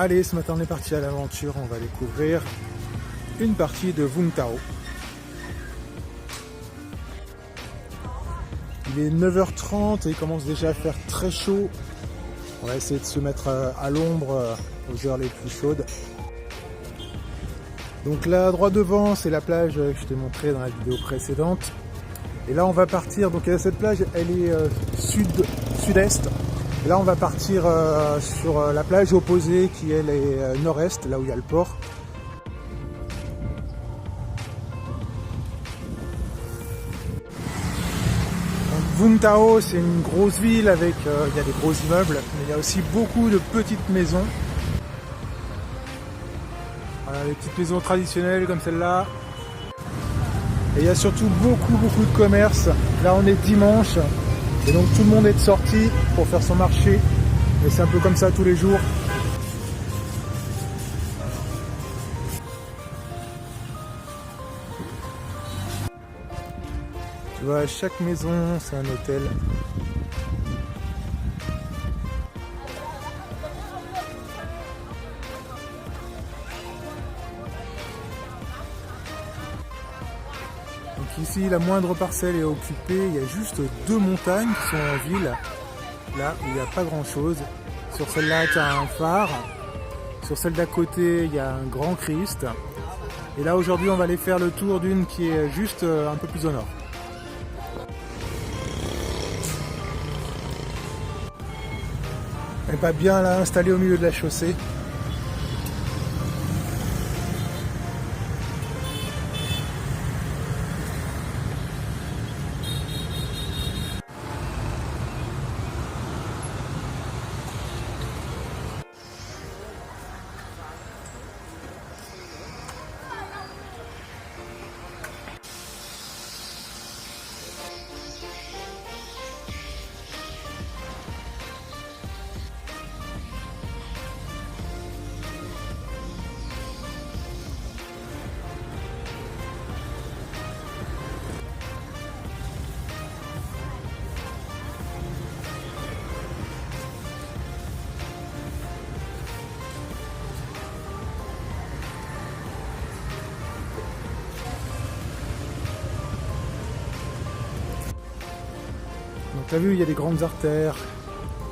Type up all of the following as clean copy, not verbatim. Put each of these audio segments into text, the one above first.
Allez, ce matin on est parti à l'aventure, on va découvrir une partie de Vung Tau. Il est 9h30 et il commence déjà à faire très chaud. On va essayer de se mettre à l'ombre aux heures les plus chaudes. Donc là, droit devant, c'est la plage que je t'ai montré dans la vidéo précédente. Et là, on va partir. Donc cette plage, elle est sud-est. Et là, on va partir sur la plage opposée qui elle est nord-est, là où il y a le port. Vung Tau, c'est une grosse ville avec, il y a des gros immeubles, mais il y a aussi beaucoup de petites maisons. Voilà, des petites maisons traditionnelles comme celle-là. Et il y a surtout beaucoup de commerces. Là, on est dimanche, et donc tout le monde est de sortie pour faire son marché. Et c'est un peu comme ça tous les jours. Tu vois, chaque maison, c'est un hôtel. Donc ici, la moindre parcelle est occupée. Il y a juste 2 montagnes qui sont en ville. Là, où il n'y a pas grand-chose. Sur celle-là, tu as un phare. Sur celle d'à côté, il y a un grand Christ. Et là, aujourd'hui, on va aller faire le tour d'une qui est juste un peu plus au nord. Elle n'est pas bien là, installée au milieu de la chaussée. Donc t'as vu, il y a des grandes artères,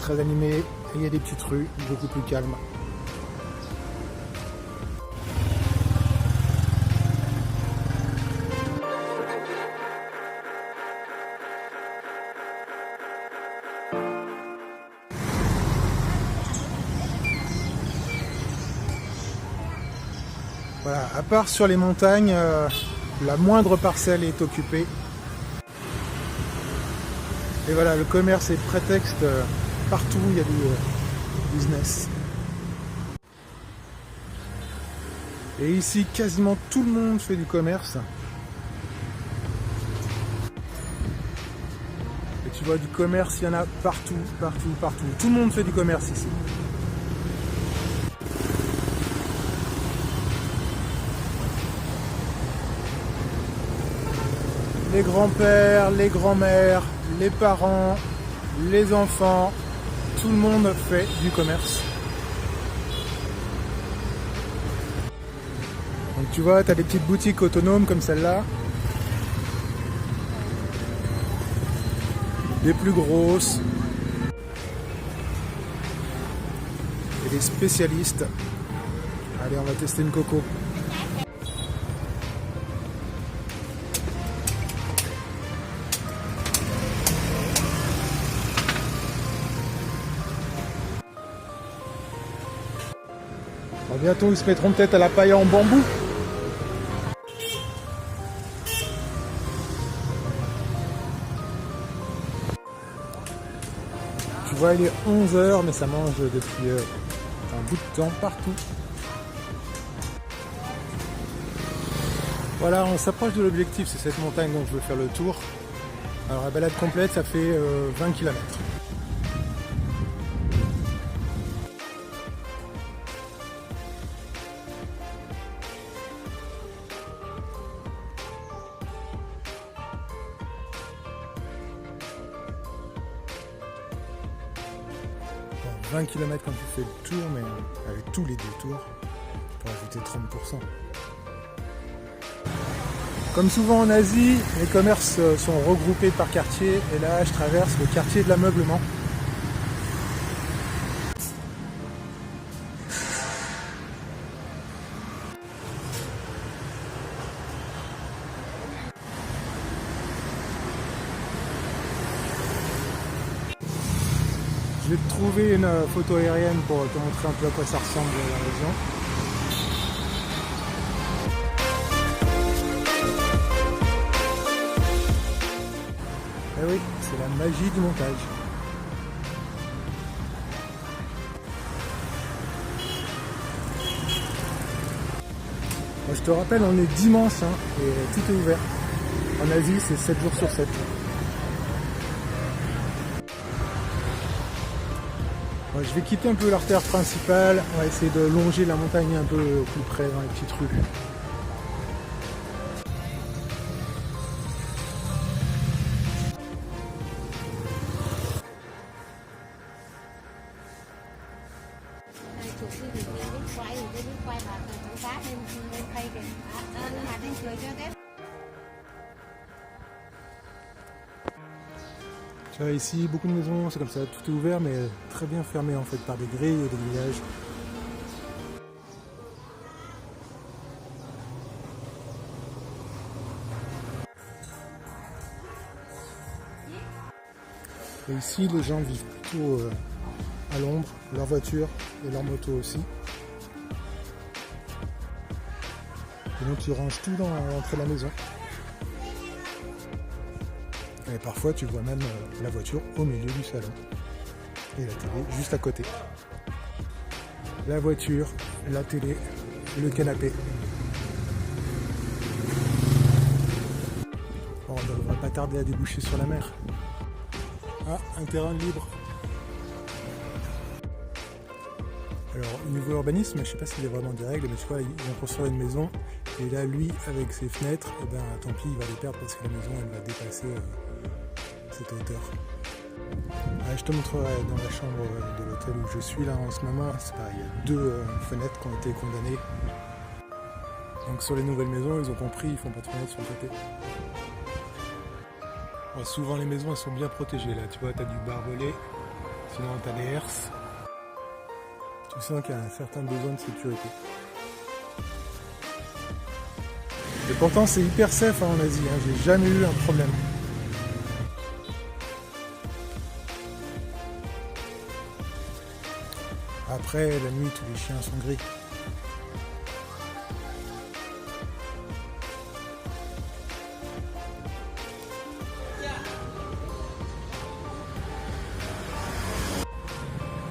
très animées, et il y a des petites rues, beaucoup plus calmes. Voilà, à part sur les montagnes, la moindre parcelle est occupée. Et voilà, le commerce est prétexte partout où il y a du business. Et ici, quasiment tout le monde fait du commerce. Et tu vois, du commerce, il y en a partout. Tout le monde fait du commerce ici. Les grands-pères, les grands-mères, les parents, les enfants, tout le monde fait du commerce. Donc tu vois, tu as des petites boutiques autonomes comme celle-là. Des plus grosses. Et des spécialistes. Allez, on va tester une coco. Bon, bientôt ils se mettront peut-être à la paille en bambou. Tu vois, il est 11h, mais ça mange depuis un bout de temps partout. Voilà, on s'approche de l'objectif, c'est cette montagne dont je veux faire le tour. Alors la balade complète, ça fait 20 km. 20 km quand tu fais le tour, mais avec tous les détours, tu peux ajouter 30%. Comme souvent en Asie, les commerces sont regroupés par quartier, et là je traverse le quartier de l'ameublement. Je vais te trouver une photo aérienne pour te montrer un peu à quoi ça ressemble la région. Eh oui, c'est la magie du montage. Moi, je te rappelle, on est dimanche et tout est ouvert. En Asie, c'est 7 jours sur 7. Bon, je vais quitter un peu l'artère principale. On va essayer de longer la montagne un peu plus près dans les petites rues. Tu vois, ici, beaucoup de maisons, c'est comme ça, tout est ouvert, mais très bien fermé en fait par des grilles et des grillages. Et ici, les gens vivent plutôt à l'ombre, leur voiture et leur moto aussi. Et donc ils rangent tout dans l'entrée de la maison. Et parfois tu vois même la voiture au milieu du salon. Et la télé juste à côté. La voiture, la télé, le canapé. Bon, on ne devrait pas tarder à déboucher sur la mer. Ah, un terrain libre. Alors, au niveau urbanisme, je ne sais pas s'il y a vraiment des règles, mais tu vois, ils vont construire une maison. Et là, lui, avec ses fenêtres, eh ben, tant pis, il va les perdre parce que la maison, elle va dépasser cette hauteur. Je te montrerai dans la chambre de l'hôtel où je suis là en ce moment. C'est pareil, il y a 2 fenêtres qui ont été condamnées. Donc sur les nouvelles maisons, ils ont compris, ils font pas de fenêtres sur le côté. Bon, souvent les maisons, elles sont bien protégées là. Tu vois, tu as du barbelé, sinon tu as des herses. Tu sens qu'il y a un certain besoin de sécurité. Et pourtant c'est hyper safe en Asie, j'ai jamais eu un problème. Après, la nuit, tous les chiens sont gris.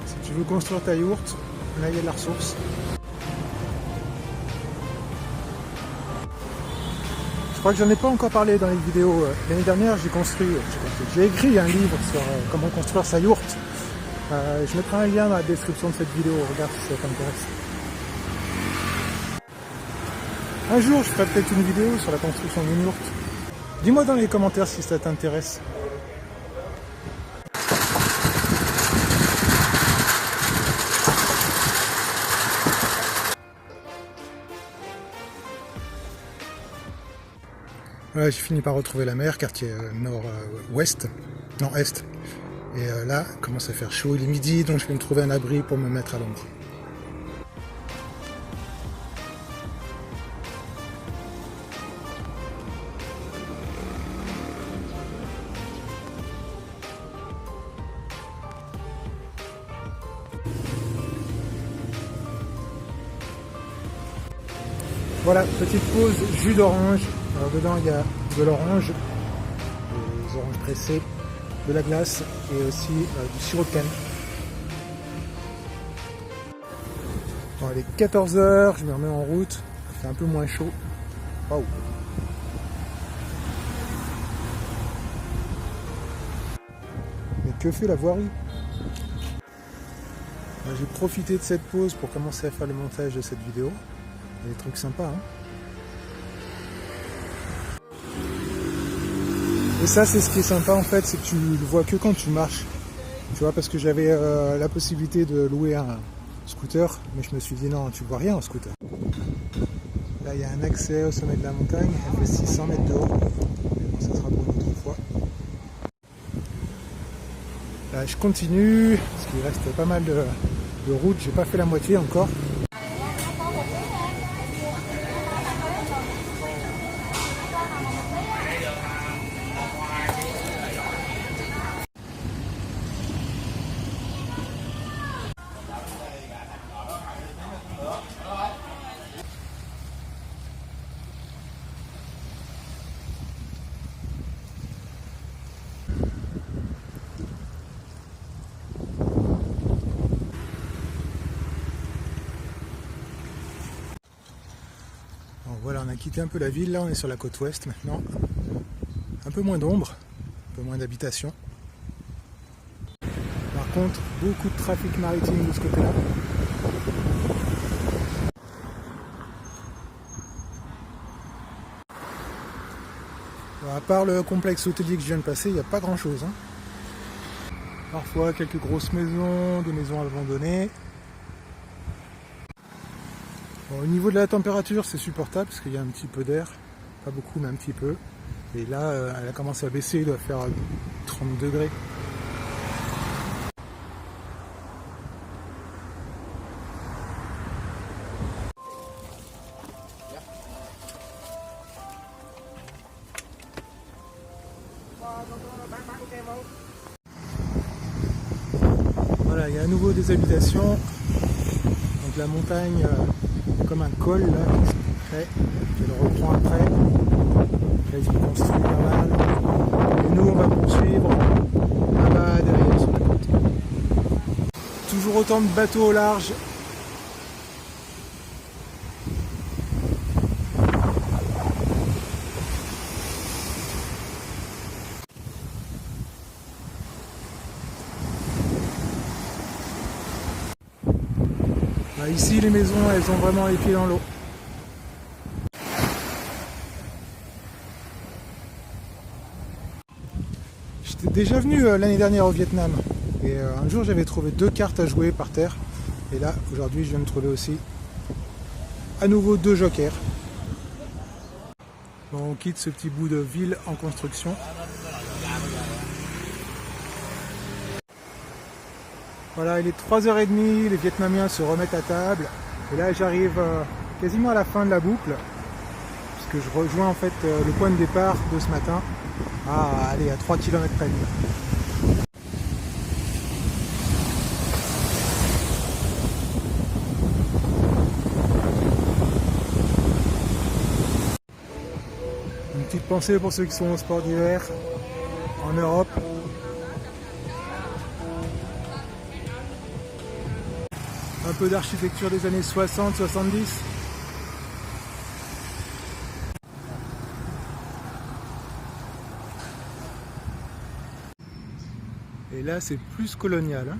Si tu veux construire ta yourte, là il y a de la ressource. Je crois que j'en ai pas encore parlé dans les vidéos. L'année dernière, j'ai écrit un livre sur comment construire sa yourte. Je mettrai un lien dans la description de cette vidéo, regarde si ça t'intéresse. Un jour, je ferai peut-être une vidéo sur la construction d'une yourte. Dis-moi dans les commentaires si ça t'intéresse. Ouais, j'ai fini par retrouver la mer, quartier nord-ouest, non est. Et là, il commence à faire chaud, il est midi, donc je vais me trouver un abri pour me mettre à l'ombre. Voilà, petite pause jus d'orange. Alors dedans il y a de l'orange, des oranges pressées, de la glace et aussi du sirop de canne. Bon, il est 14 h, je me remets en route, c'est un peu moins chaud. Waouh. Mais que fait la voirie? J'ai profité de cette pause pour commencer à faire le montage de cette vidéo. Il y a des trucs sympas, hein. Et ça, c'est ce qui est sympa en fait, c'est que tu le vois que quand tu marches. Tu vois, parce que j'avais la possibilité de louer un scooter, mais je me suis dit non, tu vois rien en scooter. Là, il y a un accès au sommet de la montagne, elle fait 600 mètres de haut, mais bon, ça sera pour une autre fois. Là, je continue, parce qu'il reste pas mal de route, j'ai pas fait la moitié encore. Voilà, on a quitté un peu la ville, là on est sur la côte ouest maintenant. Un peu moins d'ombre, un peu moins d'habitation. Par contre, beaucoup de trafic maritime de ce côté-là. Bon, à part le complexe hôtelier que je viens de passer, il n'y a pas grand-chose. Parfois quelques grosses maisons, des maisons abandonnées. Bon, au niveau de la température, c'est supportable parce qu'il y a un petit peu d'air, pas beaucoup mais un petit peu. Et là, elle a commencé à baisser, il doit faire 30 degrés. Voilà, il y a à nouveau des habitations. Donc la montagne, comme un col là, qui se crée. Je le reprends après. Là, ils ont construit pas mal. Et nous, on va poursuivre là-bas derrière sur la côte. Toujours autant de bateaux au large. Ici, les maisons, elles ont vraiment les pieds dans l'eau. J'étais déjà venu l'année dernière au Vietnam. Et un jour, j'avais trouvé 2 cartes à jouer par terre. Et là, aujourd'hui, je viens de trouver aussi à nouveau 2 jokers. Bon, on quitte ce petit bout de ville en construction. Voilà, il est 3h30, les Vietnamiens se remettent à table. Et là, j'arrive quasiment à la fin de la boucle, puisque je rejoins en fait le point de départ de ce matin, à 3 km près. Une petite pensée pour ceux qui sont au sport d'hiver en Europe. Un peu d'architecture des années 60-70. Et là, c'est plus colonial.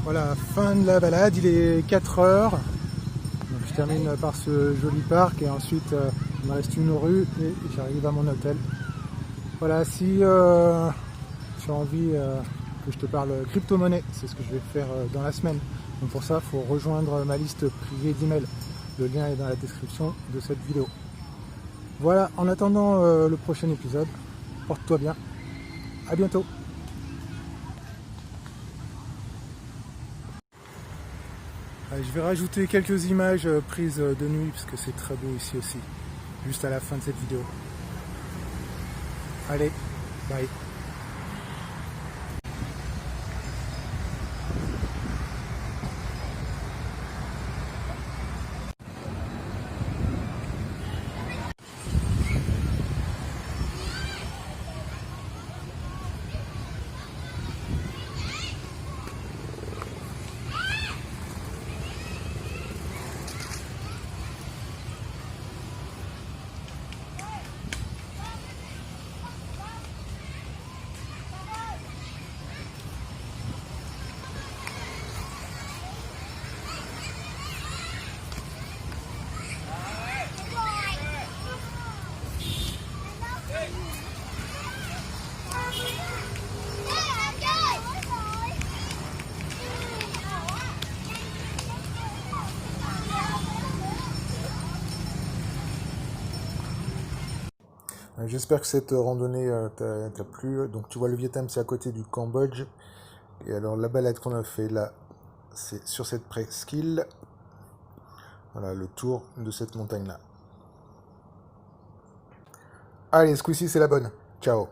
Voilà, fin de la balade, il est 4h. Donc je termine par ce joli parc et ensuite il me reste une rue et j'arrive à mon hôtel. Voilà, si tu as envie que je te parle crypto-monnaie, c'est ce que je vais faire dans la semaine. Donc pour ça, il faut rejoindre ma liste privée d'emails. Le lien est dans la description de cette vidéo. Voilà, en attendant le prochain épisode, porte-toi bien. À bientôt. Je vais rajouter quelques images prises de nuit parce que c'est très beau ici aussi, juste à la fin de cette vidéo. Allez, bye. J'espère que cette randonnée t'a plu. Donc tu vois, le Vietnam, c'est à côté du Cambodge. Et alors la balade qu'on a fait là, c'est sur cette presqu'île. Voilà le tour de cette montagne là. Allez, ce coup-ci c'est la bonne. Ciao.